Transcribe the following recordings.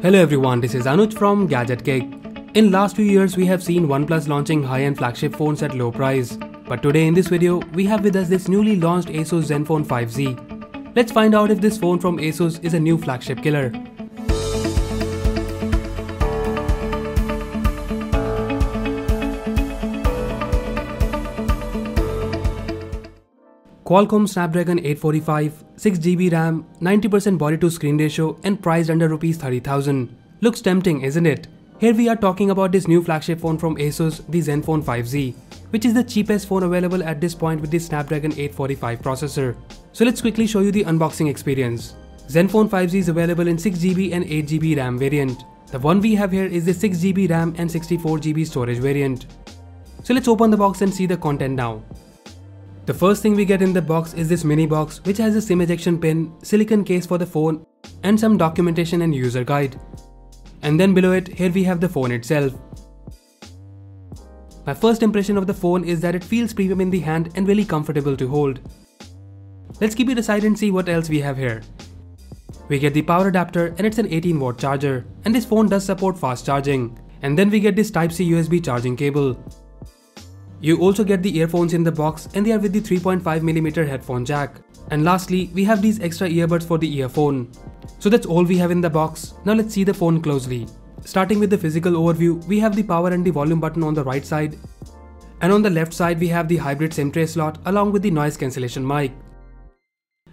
Hello everyone, this is Anuj from Gadget Kick. In last few years we have seen OnePlus launching high-end flagship phones at low price. But today in this video, we have with us this newly launched ASUS Zenfone 5Z. Let's find out if this phone from ASUS is a new flagship killer. Qualcomm Snapdragon 845, 6GB RAM, 90% body to screen ratio and priced under Rs 30,000. Looks tempting, isn't it? Here we are talking about this new flagship phone from ASUS, the Zenfone 5Z, which is the cheapest phone available at this point with the Snapdragon 845 processor. So let's quickly show you the unboxing experience. Zenfone 5Z is available in 6GB and 8GB RAM variant. The one we have here is the 6GB RAM and 64GB storage variant. So let's open the box and see the content now. The first thing we get in the box is this mini box, which has a SIM ejection pin, silicone case for the phone, and some documentation and user guide. And then below it, here we have the phone itself. My first impression of the phone is that it feels premium in the hand and really comfortable to hold. Let's keep it aside and see what else we have here. We get the power adapter and it's an 18-watt charger, and this phone does support fast charging. And then we get this Type-C USB charging cable. You also get the earphones in the box and they are with the 3.5mm headphone jack. And lastly, we have these extra earbuds for the earphone. So that's all we have in the box. Now let's see the phone closely. Starting with the physical overview, we have the power and the volume button on the right side. And on the left side, we have the hybrid SIM tray slot along with the noise cancellation mic.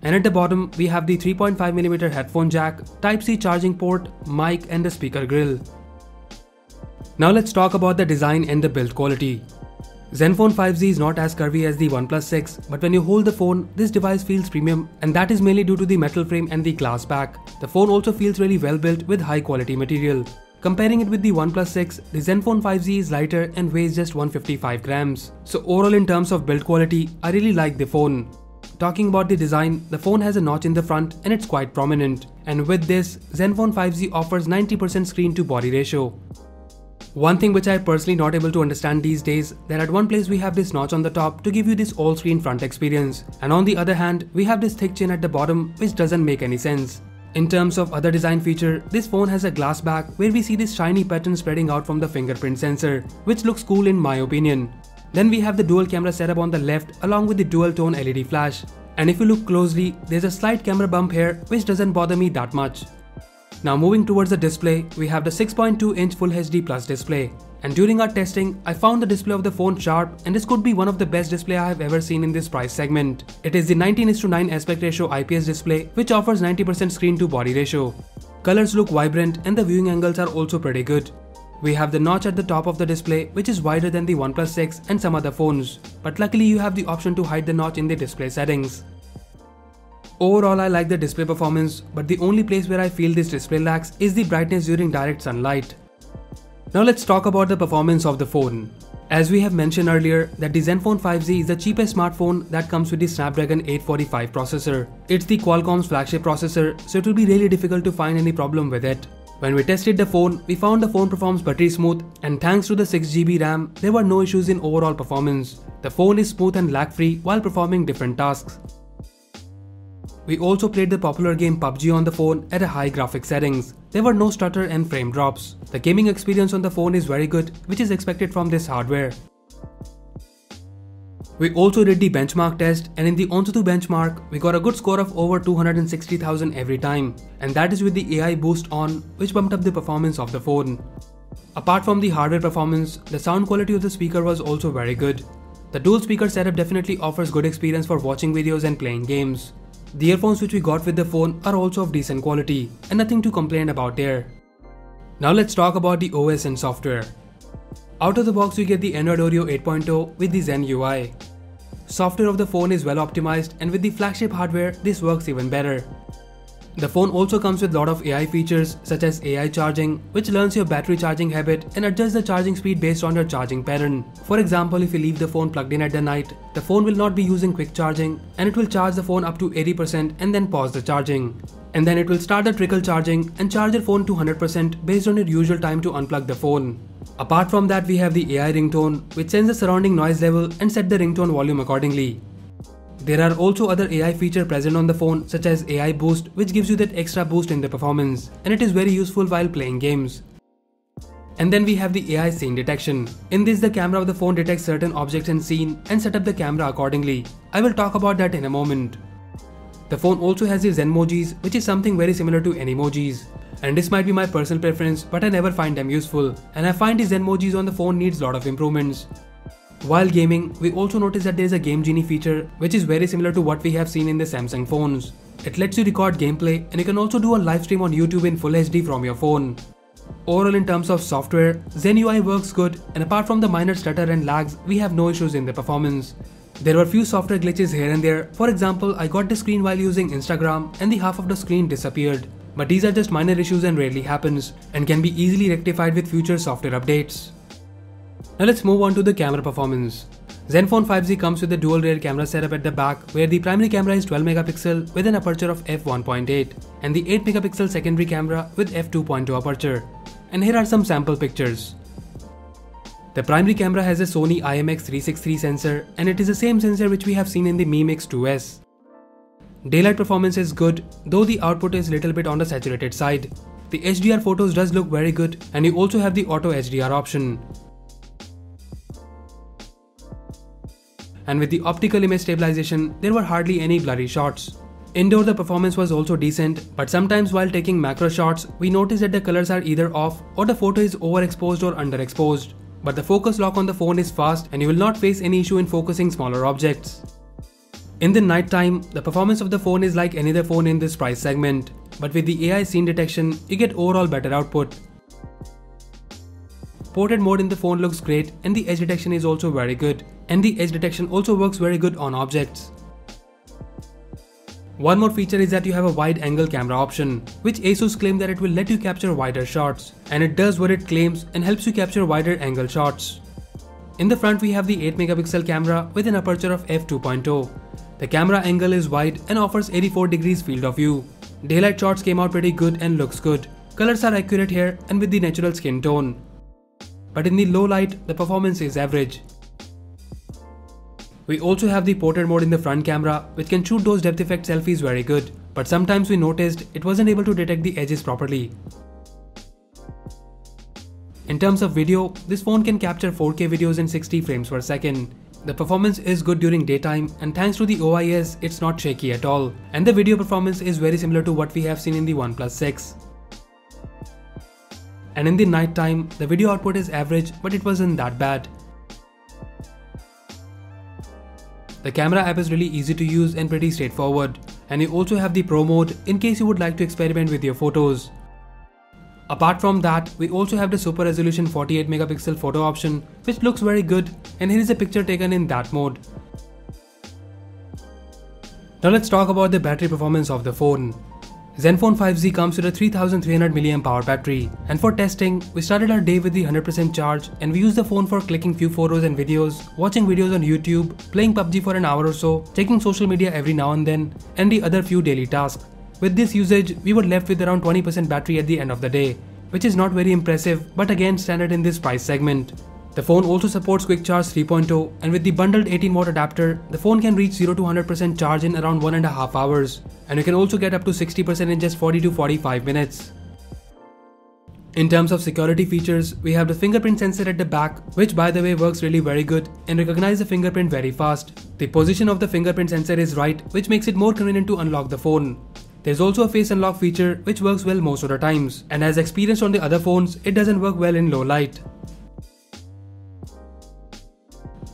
And at the bottom, we have the 3.5mm headphone jack, Type-C charging port, mic and the speaker grill. Now let's talk about the design and the build quality. Zenfone 5Z is not as curvy as the OnePlus 6, but when you hold the phone, this device feels premium, and that is mainly due to the metal frame and the glass back. The phone also feels really well built with high quality material. Comparing it with the OnePlus 6, the Zenfone 5Z is lighter and weighs just 155 grams. So overall in terms of build quality, I really like the phone. Talking about the design, the phone has a notch in the front and it's quite prominent. And with this, Zenfone 5Z offers 90% screen to body ratio. One thing which I personally not able to understand these days, that at one place we have this notch on the top to give you this all screen front experience, and on the other hand we have this thick chin at the bottom, which doesn't make any sense. In terms of other design feature, this phone has a glass back where we see this shiny pattern spreading out from the fingerprint sensor, which looks cool in my opinion. Then we have the dual camera setup on the left along with the dual tone LED flash, and if you look closely, there's a slight camera bump here which doesn't bother me that much. Now moving towards the display, we have the 6.2-inch Full HD Plus display. And during our testing, I found the display of the phone sharp, and this could be one of the best display I have ever seen in this price segment. It is the 19:9 aspect ratio IPS display, which offers 90% screen to body ratio. Colors look vibrant and the viewing angles are also pretty good. We have the notch at the top of the display, which is wider than the OnePlus 6 and some other phones. But luckily you have the option to hide the notch in the display settings. Overall, I like the display performance, but the only place where I feel this display lacks is the brightness during direct sunlight. Now let's talk about the performance of the phone. As we have mentioned earlier, that the Zenfone 5Z is the cheapest smartphone that comes with the Snapdragon 845 processor. It's the Qualcomm's flagship processor, so it will be really difficult to find any problem with it. When we tested the phone, we found the phone performs buttery smooth, and thanks to the 6GB RAM, there were no issues in overall performance. The phone is smooth and lag-free while performing different tasks. We also played the popular game PUBG on the phone at a high graphics settings. There were no stutter and frame drops. The gaming experience on the phone is very good, which is expected from this hardware. We also did the benchmark test, and in the Antutu benchmark, we got a good score of over 260,000 every time. And that is with the AI boost on, which bumped up the performance of the phone. Apart from the hardware performance, the sound quality of the speaker was also very good. The dual speaker setup definitely offers good experience for watching videos and playing games. The earphones which we got with the phone are also of decent quality, and nothing to complain about there. Now let's talk about the OS and software. Out of the box we get the Android Oreo 8.0 with the Zen UI. Software of the phone is well optimized, and with the flagship hardware this works even better. The phone also comes with a lot of AI features such as AI charging, which learns your battery charging habit and adjusts the charging speed based on your charging pattern. For example, if you leave the phone plugged in at the night, the phone will not be using quick charging, and it will charge the phone up to 80% and then pause the charging. And then it will start the trickle charging and charge your phone to 100% based on your usual time to unplug the phone. Apart from that, we have the AI ringtone, which sends the surrounding noise level and set the ringtone volume accordingly. There are also other AI features present on the phone such as AI Boost, which gives you that extra boost in the performance, and it is very useful while playing games. And then we have the AI scene detection. In this, the camera of the phone detects certain objects and scene and set up the camera accordingly. I will talk about that in a moment. The phone also has the Zenmojis, which is something very similar to Animojis. And this might be my personal preference, but I never find them useful, and I find the Zenmojis on the phone needs lot of improvements. While gaming, we also notice that there is a Game Genie feature, which is very similar to what we have seen in the Samsung phones. It lets you record gameplay, and you can also do a live stream on YouTube in Full HD from your phone. Overall, in terms of software, Zen UI works good, and apart from the minor stutter and lags, we have no issues in the performance. There were few software glitches here and there. For example, I got the screen while using Instagram and the half of the screen disappeared. But these are just minor issues and rarely happens, and can be easily rectified with future software updates. Now let's move on to the camera performance. Zenfone 5G comes with a dual rear camera setup at the back, where the primary camera is 12 megapixel with an aperture of f1.8 and the 8 megapixel secondary camera with f2.2 aperture. And here are some sample pictures. The primary camera has a Sony IMX363 sensor, and it is the same sensor which we have seen in the Mi Mix 2S. Daylight performance is good, though the output is little bit on the saturated side. The HDR photos does look very good, and you also have the auto HDR option. And with the optical image stabilization, there were hardly any blurry shots. Indoor, the performance was also decent, but sometimes while taking macro shots, we notice that the colors are either off or the photo is overexposed or underexposed. But the focus lock on the phone is fast, and you will not face any issue in focusing smaller objects. In the night time, the performance of the phone is like any other phone in this price segment, but with the AI scene detection, you get overall better output. Portrait mode in the phone looks great, and the edge detection is also very good, and the edge detection also works very good on objects. One more feature is that you have a wide angle camera option, which ASUS claim that it will let you capture wider shots, and it does what it claims and helps you capture wider angle shots. In the front we have the 8 megapixel camera with an aperture of f2.0. The camera angle is wide and offers 84 degrees field of view. Daylight shots came out pretty good and looks good. Colors are accurate here and with the natural skin tone. But in the low light, the performance is average. We also have the portrait mode in the front camera, which can shoot those depth effect selfies very good, but sometimes we noticed it wasn't able to detect the edges properly. In terms of video, this phone can capture 4K videos in 60 frames per second. The performance is good during daytime, and thanks to the OIS, it's not shaky at all. And the video performance is very similar to what we have seen in the OnePlus 6. And in the night time, the video output is average, but it wasn't that bad. The camera app is really easy to use and pretty straightforward, and you also have the Pro mode in case you would like to experiment with your photos. Apart from that, we also have the super resolution 48 megapixel photo option, which looks very good, and here is a picture taken in that mode. Now let's talk about the battery performance of the phone. Zenfone 5G comes with a 3300 mAh battery, and for testing, we started our day with the 100% charge, and we used the phone for clicking few photos and videos, watching videos on YouTube, playing PUBG for an hour or so, checking social media every now and then, and the other few daily tasks. With this usage, we were left with around 20% battery at the end of the day, which is not very impressive, but again standard in this price segment. The phone also supports Quick Charge 3.0, and with the bundled 18-watt adapter, the phone can reach 0 to 100% charge in around 1.5 hours, and you can also get up to 60% in just 40 to 45 minutes. In terms of security features, we have the fingerprint sensor at the back, which by the way works really very good and recognizes the fingerprint very fast. The position of the fingerprint sensor is right, which makes it more convenient to unlock the phone. There's also a face unlock feature which works well most of the times, and as experienced on the other phones, it doesn't work well in low light.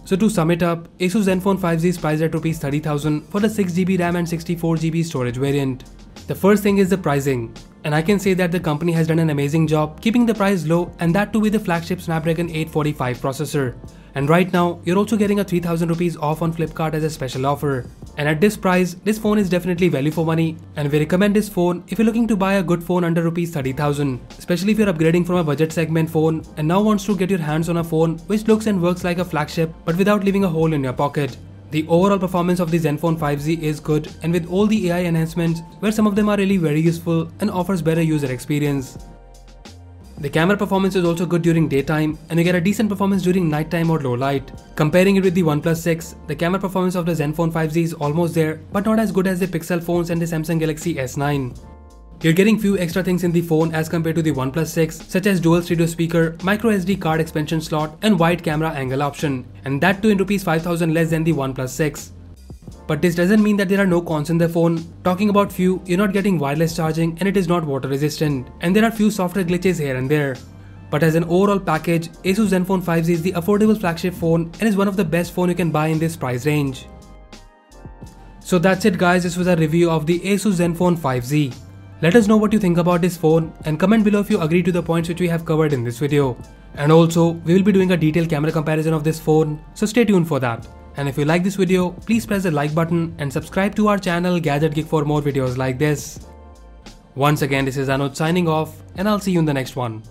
So to sum it up, ASUS Zenfone 5G is priced at Rs 30,000 for the 6GB RAM and 64GB storage variant. The first thing is the pricing, and I can say that the company has done an amazing job keeping the price low, and that too with the flagship Snapdragon 845 processor. And right now, you're also getting a 3,000 rupees off on Flipkart as a special offer. And at this price, this phone is definitely value for money, and we recommend this phone if you're looking to buy a good phone under Rs 30,000, especially if you're upgrading from a budget segment phone and now wants to get your hands on a phone which looks and works like a flagship but without leaving a hole in your pocket. The overall performance of the Zenfone 5G is good, and with all the AI enhancements, where some of them are really very useful and offers better user experience. The camera performance is also good during daytime, and you get a decent performance during nighttime or low light. Comparing it with the OnePlus 6, the camera performance of the Zenfone 5Z is almost there, but not as good as the Pixel phones and the Samsung Galaxy S9. You're getting few extra things in the phone as compared to the OnePlus 6, such as dual stereo speaker, micro SD card expansion slot, and wide camera angle option, and that too in ₹5,000 less than the OnePlus 6. But this doesn't mean that there are no cons in the phone. Talking about few, you're not getting wireless charging and it is not water resistant, and there are few software glitches here and there. But as an overall package, Asus Zenfone 5Z is the affordable flagship phone and is one of the best phone you can buy in this price range. So that's it guys, this was a review of the Asus Zenfone 5Z. Let us know what you think about this phone and comment below if you agree to the points which we have covered in this video. And also, we will be doing a detailed camera comparison of this phone, so stay tuned for that. And if you like this video, please press the like button and subscribe to our channel Gadget Geek for more videos like this. Once again, this is Anuj signing off, and I'll see you in the next one.